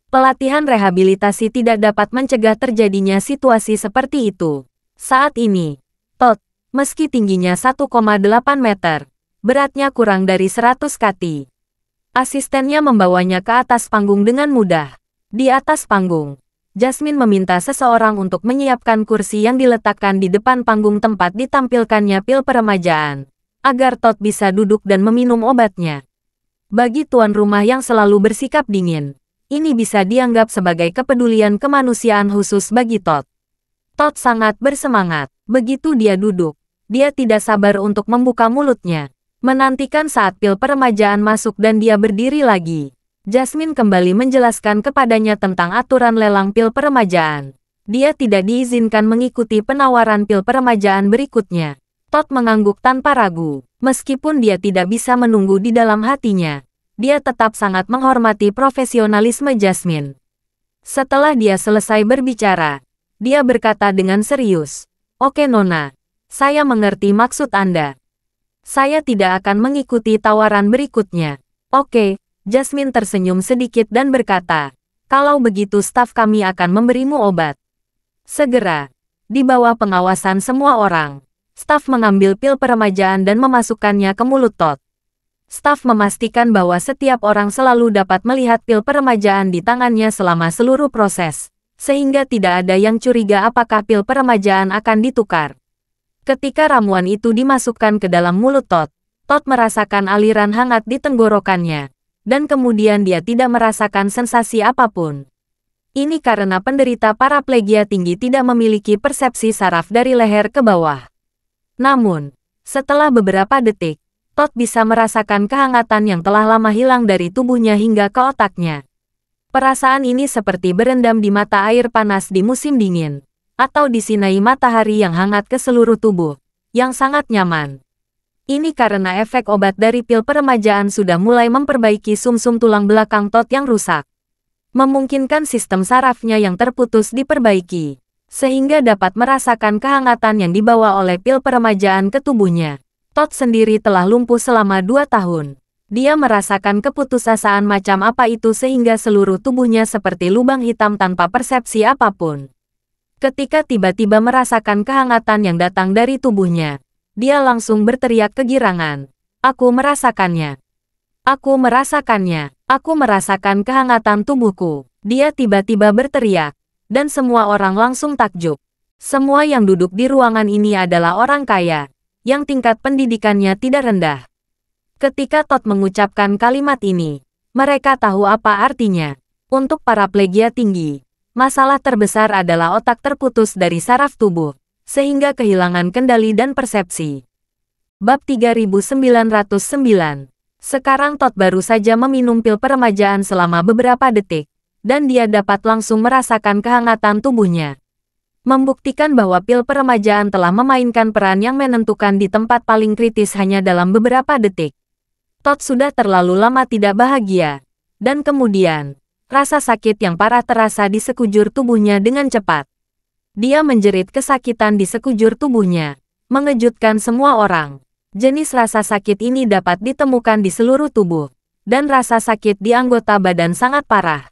Pelatihan rehabilitasi tidak dapat mencegah terjadinya situasi seperti itu. Saat ini, Todd, meski tingginya 1,8 meter, beratnya kurang dari 100 kg. Asistennya membawanya ke atas panggung dengan mudah. Di atas panggung, Jasmine meminta seseorang untuk menyiapkan kursi yang diletakkan di depan panggung tempat ditampilkannya pil peremajaan, agar Todd bisa duduk dan meminum obatnya. Bagi tuan rumah yang selalu bersikap dingin, ini bisa dianggap sebagai kepedulian kemanusiaan khusus bagi Todd. Todd sangat bersemangat. Begitu dia duduk, dia tidak sabar untuk membuka mulutnya, menantikan saat pil peremajaan masuk dan dia berdiri lagi. Jasmine kembali menjelaskan kepadanya tentang aturan lelang pil peremajaan. Dia tidak diizinkan mengikuti penawaran pil peremajaan berikutnya. Todd mengangguk tanpa ragu. Meskipun dia tidak bisa menunggu di dalam hatinya, dia tetap sangat menghormati profesionalisme Jasmine. Setelah dia selesai berbicara, dia berkata dengan serius, "Oke Nona, saya mengerti maksud Anda. Saya tidak akan mengikuti tawaran berikutnya." "Oke." Jasmine tersenyum sedikit dan berkata, "Kalau begitu staf kami akan memberimu obat." Segera, di bawah pengawasan semua orang, staf mengambil pil peremajaan dan memasukkannya ke mulut Todd. Staf memastikan bahwa setiap orang selalu dapat melihat pil peremajaan di tangannya selama seluruh proses, sehingga tidak ada yang curiga apakah pil peremajaan akan ditukar. Ketika ramuan itu dimasukkan ke dalam mulut Todd, Todd merasakan aliran hangat di tenggorokannya. Dan kemudian dia tidak merasakan sensasi apapun. Ini karena penderita paraplegia tinggi tidak memiliki persepsi saraf dari leher ke bawah. Namun, setelah beberapa detik, Todd bisa merasakan kehangatan yang telah lama hilang dari tubuhnya hingga ke otaknya. Perasaan ini seperti berendam di mata air panas di musim dingin, atau disinai matahari yang hangat ke seluruh tubuh, yang sangat nyaman. Ini karena efek obat dari pil peremajaan sudah mulai memperbaiki sumsum tulang belakang Todd yang rusak. Memungkinkan sistem sarafnya yang terputus diperbaiki, sehingga dapat merasakan kehangatan yang dibawa oleh pil peremajaan ke tubuhnya. Todd sendiri telah lumpuh selama 2 tahun. Dia merasakan keputusasaan macam apa itu sehingga seluruh tubuhnya seperti lubang hitam tanpa persepsi apapun. Ketika tiba-tiba merasakan kehangatan yang datang dari tubuhnya, dia langsung berteriak kegirangan. Aku merasakannya. Aku merasakannya. Aku merasakan kehangatan tubuhku. Dia tiba-tiba berteriak, dan semua orang langsung takjub. Semua yang duduk di ruangan ini adalah orang kaya, yang tingkat pendidikannya tidak rendah. Ketika Todd mengucapkan kalimat ini, mereka tahu apa artinya. Untuk paraplegia tinggi, masalah terbesar adalah otak terputus dari saraf tubuh, sehingga kehilangan kendali dan persepsi. Bab 3909. Sekarang Todd baru saja meminum pil peremajaan selama beberapa detik, dan dia dapat langsung merasakan kehangatan tubuhnya. Membuktikan bahwa pil peremajaan telah memainkan peran yang menentukan di tempat paling kritis hanya dalam beberapa detik. Todd sudah terlalu lama tidak bahagia, dan kemudian, rasa sakit yang parah terasa di sekujur tubuhnya dengan cepat. Dia menjerit kesakitan di sekujur tubuhnya, mengejutkan semua orang. Jenis rasa sakit ini dapat ditemukan di seluruh tubuh, dan rasa sakit di anggota badan sangat parah.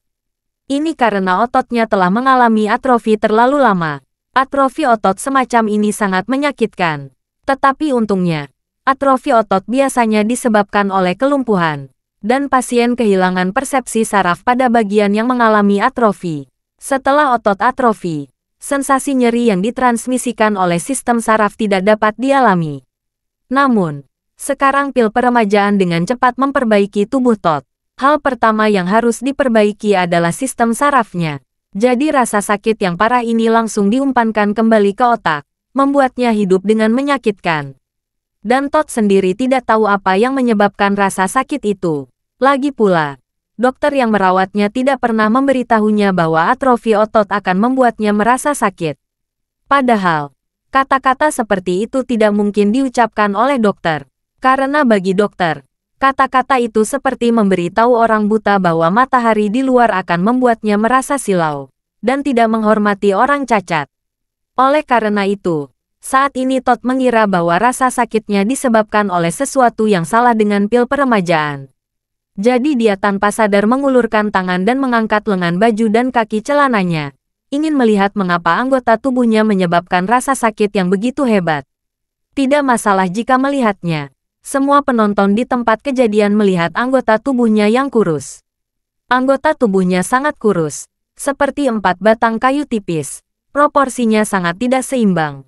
Ini karena ototnya telah mengalami atrofi terlalu lama. Atrofi otot semacam ini sangat menyakitkan. Tetapi untungnya, atrofi otot biasanya disebabkan oleh kelumpuhan, dan pasien kehilangan persepsi saraf pada bagian yang mengalami atrofi. Setelah otot atrofi, sensasi nyeri yang ditransmisikan oleh sistem saraf tidak dapat dialami. Namun, sekarang pil peremajaan dengan cepat memperbaiki tubuh Todd. Hal pertama yang harus diperbaiki adalah sistem sarafnya. Jadi rasa sakit yang parah ini langsung diumpankan kembali ke otak, membuatnya hidup dengan menyakitkan. Dan Todd sendiri tidak tahu apa yang menyebabkan rasa sakit itu. Lagi pula, dokter yang merawatnya tidak pernah memberitahunya bahwa atrofi otot akan membuatnya merasa sakit. Padahal, kata-kata seperti itu tidak mungkin diucapkan oleh dokter. Karena bagi dokter, kata-kata itu seperti memberitahu orang buta bahwa matahari di luar akan membuatnya merasa silau, dan tidak menghormati orang cacat. Oleh karena itu, saat ini Todd mengira bahwa rasa sakitnya disebabkan oleh sesuatu yang salah dengan pil peremajaan. Jadi dia tanpa sadar mengulurkan tangan dan mengangkat lengan baju dan kaki celananya, ingin melihat mengapa anggota tubuhnya menyebabkan rasa sakit yang begitu hebat. Tidak masalah jika melihatnya. Semua penonton di tempat kejadian melihat anggota tubuhnya yang kurus. Anggota tubuhnya sangat kurus, seperti 4 batang kayu tipis. Proporsinya sangat tidak seimbang.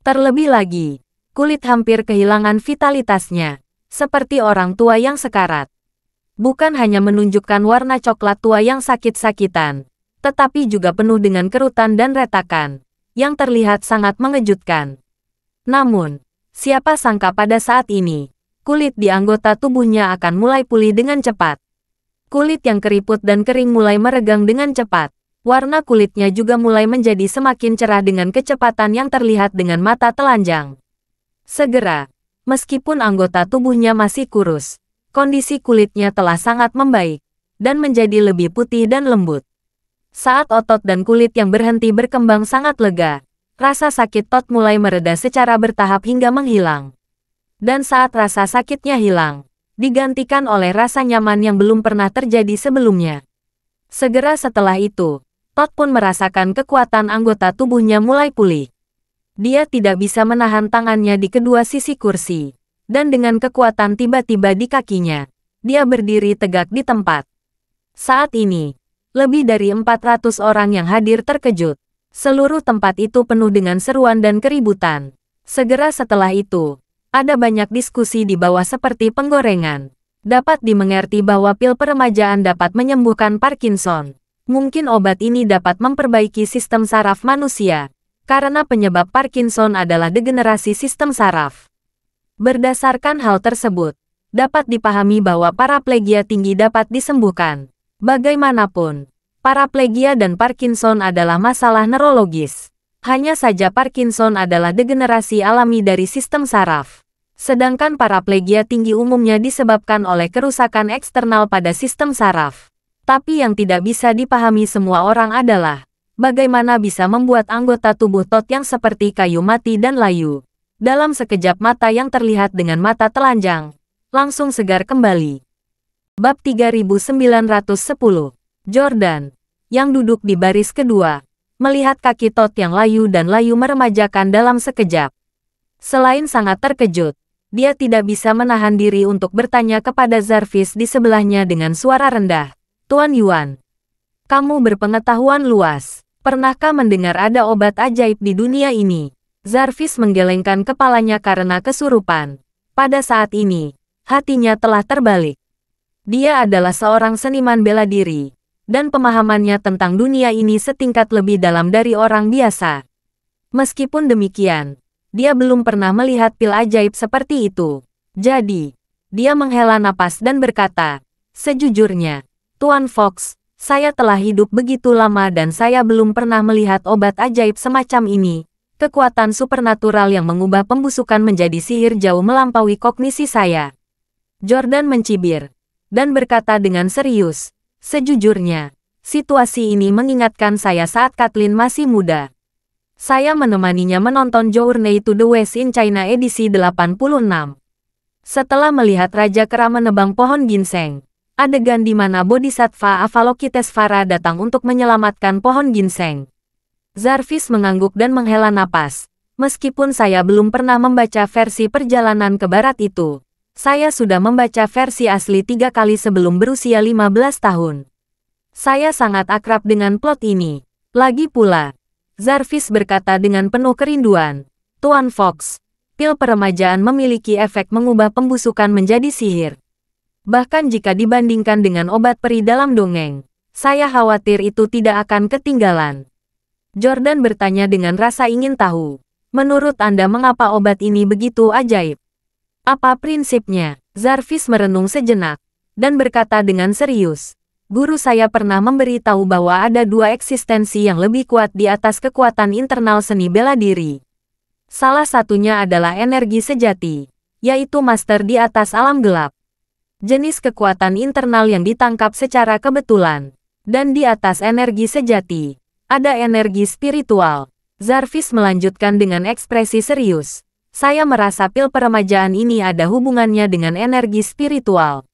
Terlebih lagi, kulit hampir kehilangan vitalitasnya, seperti orang tua yang sekarat. Bukan hanya menunjukkan warna coklat tua yang sakit-sakitan, tetapi juga penuh dengan kerutan dan retakan, yang terlihat sangat mengejutkan. Namun, siapa sangka pada saat ini, kulit di anggota tubuhnya akan mulai pulih dengan cepat. Kulit yang keriput dan kering mulai meregang dengan cepat. Warna kulitnya juga mulai menjadi semakin cerah dengan kecepatan yang terlihat dengan mata telanjang. Segera, meskipun anggota tubuhnya masih kurus, kondisi kulitnya telah sangat membaik, dan menjadi lebih putih dan lembut. Saat otot dan kulit yang berhenti berkembang sangat lega, rasa sakit Todd mulai mereda secara bertahap hingga menghilang. Dan saat rasa sakitnya hilang, digantikan oleh rasa nyaman yang belum pernah terjadi sebelumnya. Segera setelah itu, Todd pun merasakan kekuatan anggota tubuhnya mulai pulih. Dia tidak bisa menahan tangannya di kedua sisi kursi, dan dengan kekuatan tiba-tiba di kakinya, dia berdiri tegak di tempat. Saat ini, lebih dari 400 orang yang hadir terkejut. Seluruh tempat itu penuh dengan seruan dan keributan. Segera setelah itu, ada banyak diskusi di bawah seperti penggorengan. Dapat dimengerti bahwa pil peremajaan dapat menyembuhkan Parkinson. Mungkin obat ini dapat memperbaiki sistem saraf manusia, karena penyebab Parkinson adalah degenerasi sistem saraf. Berdasarkan hal tersebut, dapat dipahami bahwa paraplegia tinggi dapat disembuhkan. Bagaimanapun, paraplegia dan Parkinson adalah masalah neurologis. Hanya saja Parkinson adalah degenerasi alami dari sistem saraf. Sedangkan paraplegia tinggi umumnya disebabkan oleh kerusakan eksternal pada sistem saraf. Tapi yang tidak bisa dipahami semua orang adalah, bagaimana bisa membuat anggota tubuh Todd yang seperti kayu mati dan layu, dalam sekejap mata yang terlihat dengan mata telanjang, langsung segar kembali. Bab 3910. Jordan, yang duduk di baris kedua, melihat kaki Todd yang layu dan layu meremajakan dalam sekejap. Selain sangat terkejut, dia tidak bisa menahan diri untuk bertanya kepada Jarvis di sebelahnya dengan suara rendah. Tuan Yuan, kamu berpengetahuan luas. Pernahkah mendengar ada obat ajaib di dunia ini? Jarvis menggelengkan kepalanya karena kesurupan. Pada saat ini, hatinya telah terbalik. Dia adalah seorang seniman bela diri, dan pemahamannya tentang dunia ini setingkat lebih dalam dari orang biasa. Meskipun demikian, dia belum pernah melihat pil ajaib seperti itu. Jadi, dia menghela napas dan berkata, sejujurnya, Tuan Fox, saya telah hidup begitu lama dan saya belum pernah melihat obat ajaib semacam ini. Kekuatan supernatural yang mengubah pembusukan menjadi sihir jauh melampaui kognisi saya. Jordan mencibir, dan berkata dengan serius, sejujurnya, situasi ini mengingatkan saya saat Kathleen masih muda. Saya menemaninya menonton Journey to the West in China edisi 86. Setelah melihat Raja Kera menebang pohon ginseng, adegan di mana Bodhisattva Avalokitesvara datang untuk menyelamatkan pohon ginseng. Jarvis mengangguk dan menghela napas. Meskipun saya belum pernah membaca versi perjalanan ke barat itu, saya sudah membaca versi asli 3 kali sebelum berusia 15 tahun. Saya sangat akrab dengan plot ini. Lagi pula, Jarvis berkata dengan penuh kerinduan, Tuan Fox, pil peremajaan memiliki efek mengubah pembusukan menjadi sihir. Bahkan jika dibandingkan dengan obat peri dalam dongeng, saya khawatir itu tidak akan ketinggalan. Jordan bertanya dengan rasa ingin tahu, menurut Anda mengapa obat ini begitu ajaib? Apa prinsipnya? Jarvis merenung sejenak, dan berkata dengan serius, guru saya pernah memberitahu bahwa ada 2 eksistensi yang lebih kuat di atas kekuatan internal seni bela diri. Salah satunya adalah energi sejati, yaitu master di atas alam gelap. Jenis kekuatan internal yang ditangkap secara kebetulan. Dan di atas energi sejati, ada energi spiritual. Jarvis melanjutkan dengan ekspresi serius. Saya merasa pil peremajaan ini ada hubungannya dengan energi spiritual.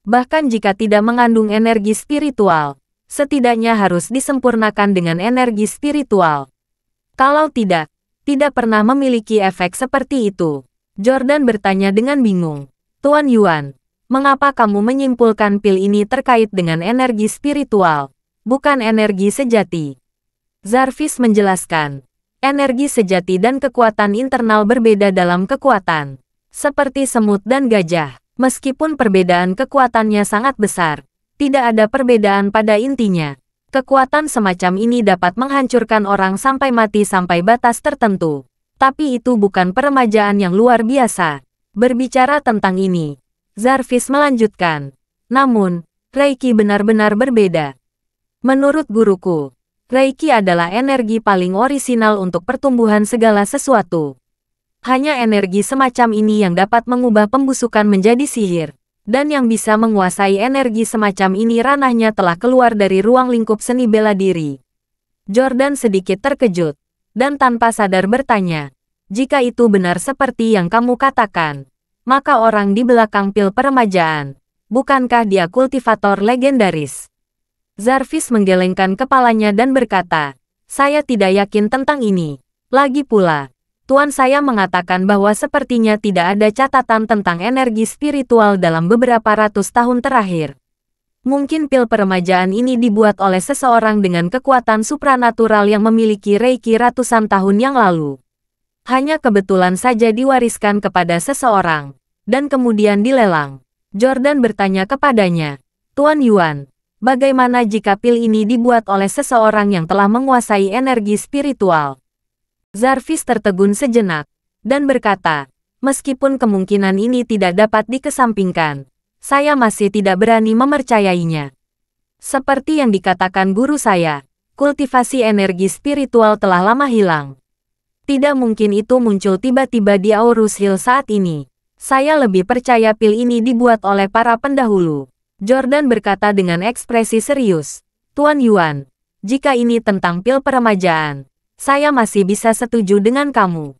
Bahkan jika tidak mengandung energi spiritual, setidaknya harus disempurnakan dengan energi spiritual. Kalau tidak pernah memiliki efek seperti itu. Jordan bertanya dengan bingung. Tuan Yuan, mengapa kamu menyimpulkan pil ini terkait dengan energi spiritual, bukan energi sejati? Jarvis menjelaskan, energi sejati dan kekuatan internal berbeda dalam kekuatan. Seperti semut dan gajah. Meskipun perbedaan kekuatannya sangat besar, tidak ada perbedaan pada intinya. Kekuatan semacam ini dapat menghancurkan orang sampai mati sampai batas tertentu. Tapi itu bukan peremajaan yang luar biasa. Berbicara tentang ini, Jarvis melanjutkan. Namun, Reiki benar-benar berbeda. Menurut guruku, Reiki adalah energi paling orisinal untuk pertumbuhan segala sesuatu. Hanya energi semacam ini yang dapat mengubah pembusukan menjadi sihir. Dan yang bisa menguasai energi semacam ini ranahnya telah keluar dari ruang lingkup seni bela diri. Jordan sedikit terkejut, dan tanpa sadar bertanya, jika itu benar seperti yang kamu katakan, maka orang di belakang pil peremajaan, bukankah dia kultivator legendaris? Jarvis menggelengkan kepalanya dan berkata, saya tidak yakin tentang ini. Lagi pula, Tuan saya mengatakan bahwa sepertinya tidak ada catatan tentang energi spiritual dalam beberapa ratus tahun terakhir. Mungkin pil peremajaan ini dibuat oleh seseorang dengan kekuatan supranatural yang memiliki Reiki ratusan tahun yang lalu. Hanya kebetulan saja diwariskan kepada seseorang, dan kemudian dilelang. Jordan bertanya kepadanya, Tuan Yuan, bagaimana jika pil ini dibuat oleh seseorang yang telah menguasai energi spiritual? Jarvis tertegun sejenak, dan berkata, meskipun kemungkinan ini tidak dapat dikesampingkan, saya masih tidak berani mempercayainya. Seperti yang dikatakan guru saya, kultivasi energi spiritual telah lama hilang. Tidak mungkin itu muncul tiba-tiba di Aurus Hill saat ini. Saya lebih percaya pil ini dibuat oleh para pendahulu. Jordan berkata dengan ekspresi serius. Tuan Yuan, jika ini tentang pil peremajaan, saya masih bisa setuju dengan kamu.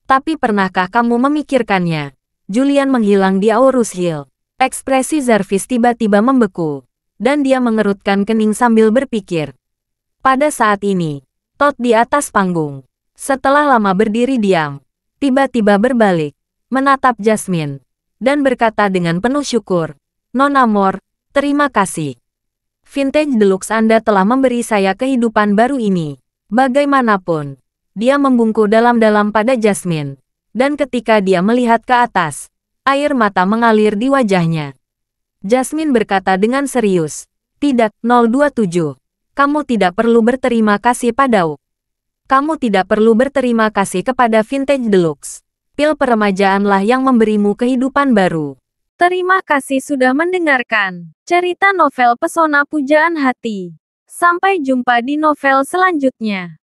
Tapi pernahkah kamu memikirkannya? Julian menghilang di Aurus Hill. Ekspresi Jarvis tiba-tiba membeku, dan dia mengerutkan kening sambil berpikir. Pada saat ini, Todd di atas panggung. Setelah lama berdiri diam, tiba-tiba berbalik, menatap Jasmine, dan berkata dengan penuh syukur, Nona Mor, terima kasih. Vintage Deluxe Anda telah memberi saya kehidupan baru ini. Bagaimanapun, dia membungkuk dalam-dalam pada Jasmine, dan ketika dia melihat ke atas, air mata mengalir di wajahnya. Jasmine berkata dengan serius, tidak, 027. Kamu tidak perlu berterima kasih padaku. Kamu tidak perlu berterima kasih kepada Vintage Deluxe. Pil peremajaanlah yang memberimu kehidupan baru. Terima kasih sudah mendengarkan cerita novel Pesona Pujaan Hati. Sampai jumpa di novel selanjutnya.